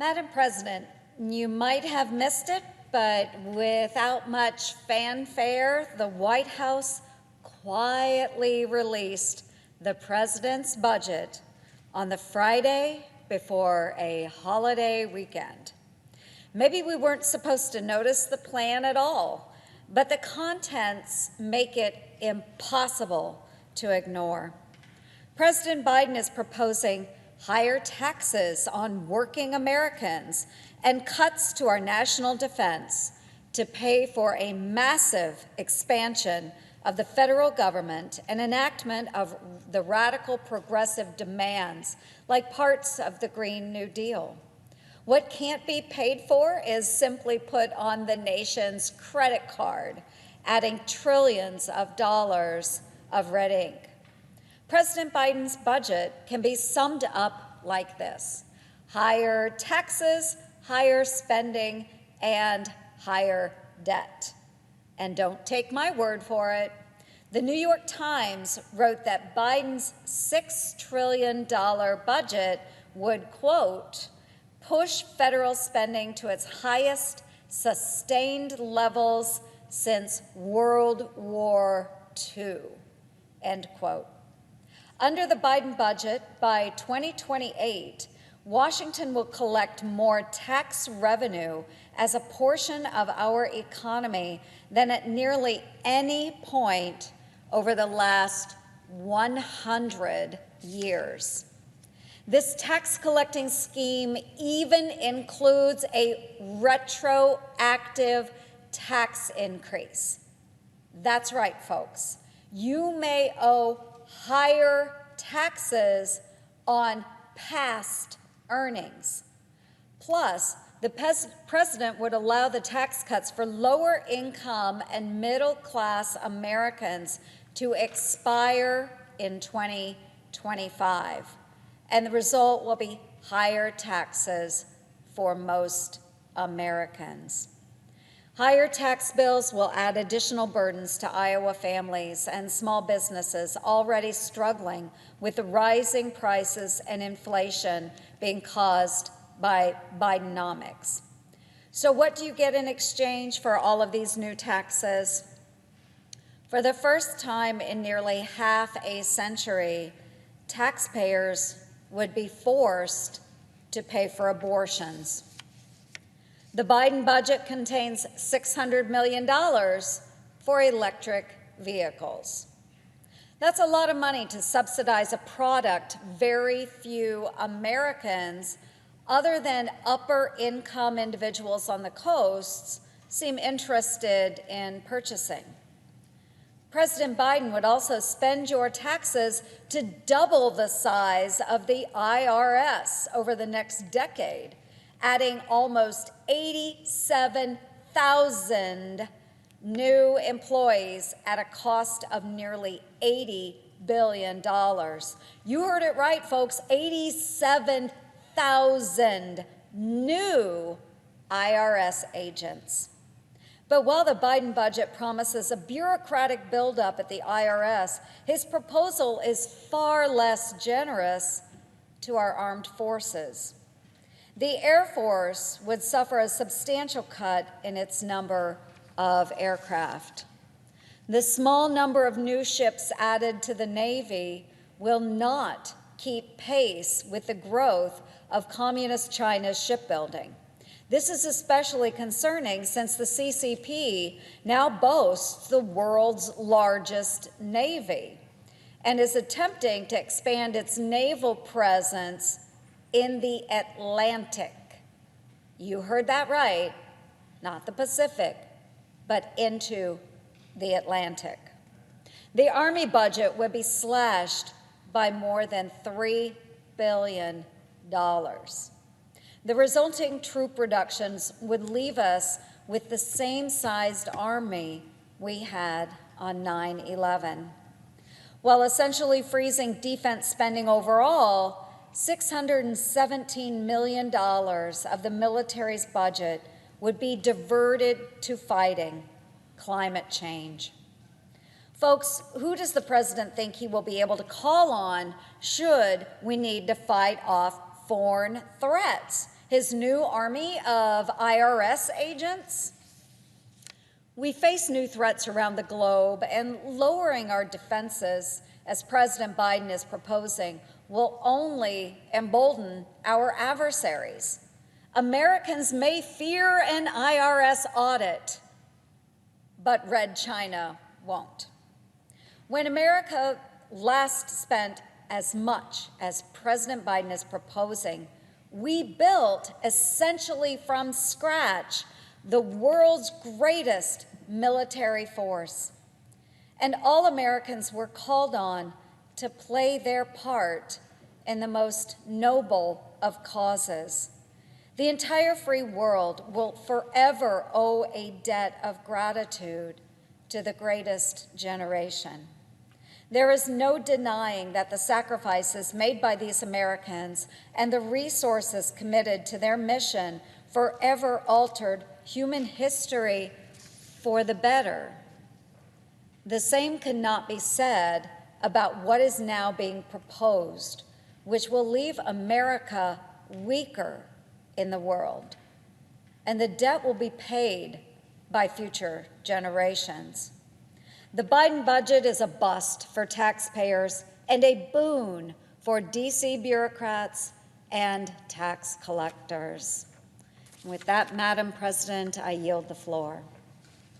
Madam President, you might have missed it, but without much fanfare, the White House quietly released the president's budget on the Friday before a holiday weekend. Maybe we weren't supposed to notice the plan at all, but the contents make it impossible to ignore. President Biden is proposing higher taxes on working Americans and cuts to our national defense to pay for a massive expansion of the federal government and enactment of the radical progressive demands like parts of the Green New Deal. What can't be paid for is simply put on the nation's credit card, adding trillions of dollars of red ink. President Biden's budget can be summed up like this: higher taxes, higher spending, and higher debt. And don't take my word for it. The New York Times wrote that Biden's $6 trillion budget would, quote, push federal spending to its highest sustained levels since World War II, end quote. Under the Biden budget, by 2028, Washington will collect more tax revenue as a portion of our economy than at nearly any point over the last 100 years. This tax collecting scheme even includes a retroactive tax increase. That's right, folks. You may owe higher taxes on past earnings. Plus, the president would allow the tax cuts for lower income and middle class Americans to expire in 2025. And the result will be higher taxes for most Americans. Higher tax bills will add additional burdens to Iowa families and small businesses already struggling with the rising prices and inflation being caused by Bidenomics. So what do you get in exchange for all of these new taxes? For the first time in nearly half a century, taxpayers would be forced to pay for abortions. The Biden budget contains $600 million for electric vehicles. That's a lot of money to subsidize a product very few Americans, other than upper-income individuals on the coasts, seem interested in purchasing. President Biden would also spend your taxes to double the size of the IRS over the next decade, adding almost 87,000 new employees at a cost of nearly $80 billion. You heard it right, folks, 87,000 new IRS agents. But while the Biden budget promises a bureaucratic buildup at the IRS, his proposal is far less generous to our armed forces. The Air Force would suffer a substantial cut in its number of aircraft. The small number of new ships added to the Navy will not keep pace with the growth of Communist China's shipbuilding. This is especially concerning since the CCP now boasts the world's largest Navy and is attempting to expand its naval presence in the Atlantic. You heard that right, not the Pacific, but into the Atlantic. The Army budget would be slashed by more than $3 billion. The resulting troop reductions would leave us with the same sized Army we had on 9/11. While essentially freezing defense spending overall, $617 million of the military's budget would be diverted to fighting climate change. Folks, who does the president think he will be able to call on should we need to fight off foreign threats his new army of IRS agents. We face new threats around the globe, and lowering our defenses, as President Biden is proposing, will only embolden our adversaries. Americans may fear an IRS audit, but Red China won't. When America last spent as much as President Biden is proposing, we built essentially from scratch the world's greatest military force. And all Americans were called on to play their part in the most noble of causes. The entire free world will forever owe a debt of gratitude to the greatest generation. There is no denying that the sacrifices made by these Americans and the resources committed to their mission forever altered human history for the better. The same cannot be said about what is now being proposed, which will leave America weaker in the world, and the debt will be paid by future generations. The Biden budget is a bust for taxpayers and a boon for DC bureaucrats and tax collectors. With that, Madam President, I yield the floor.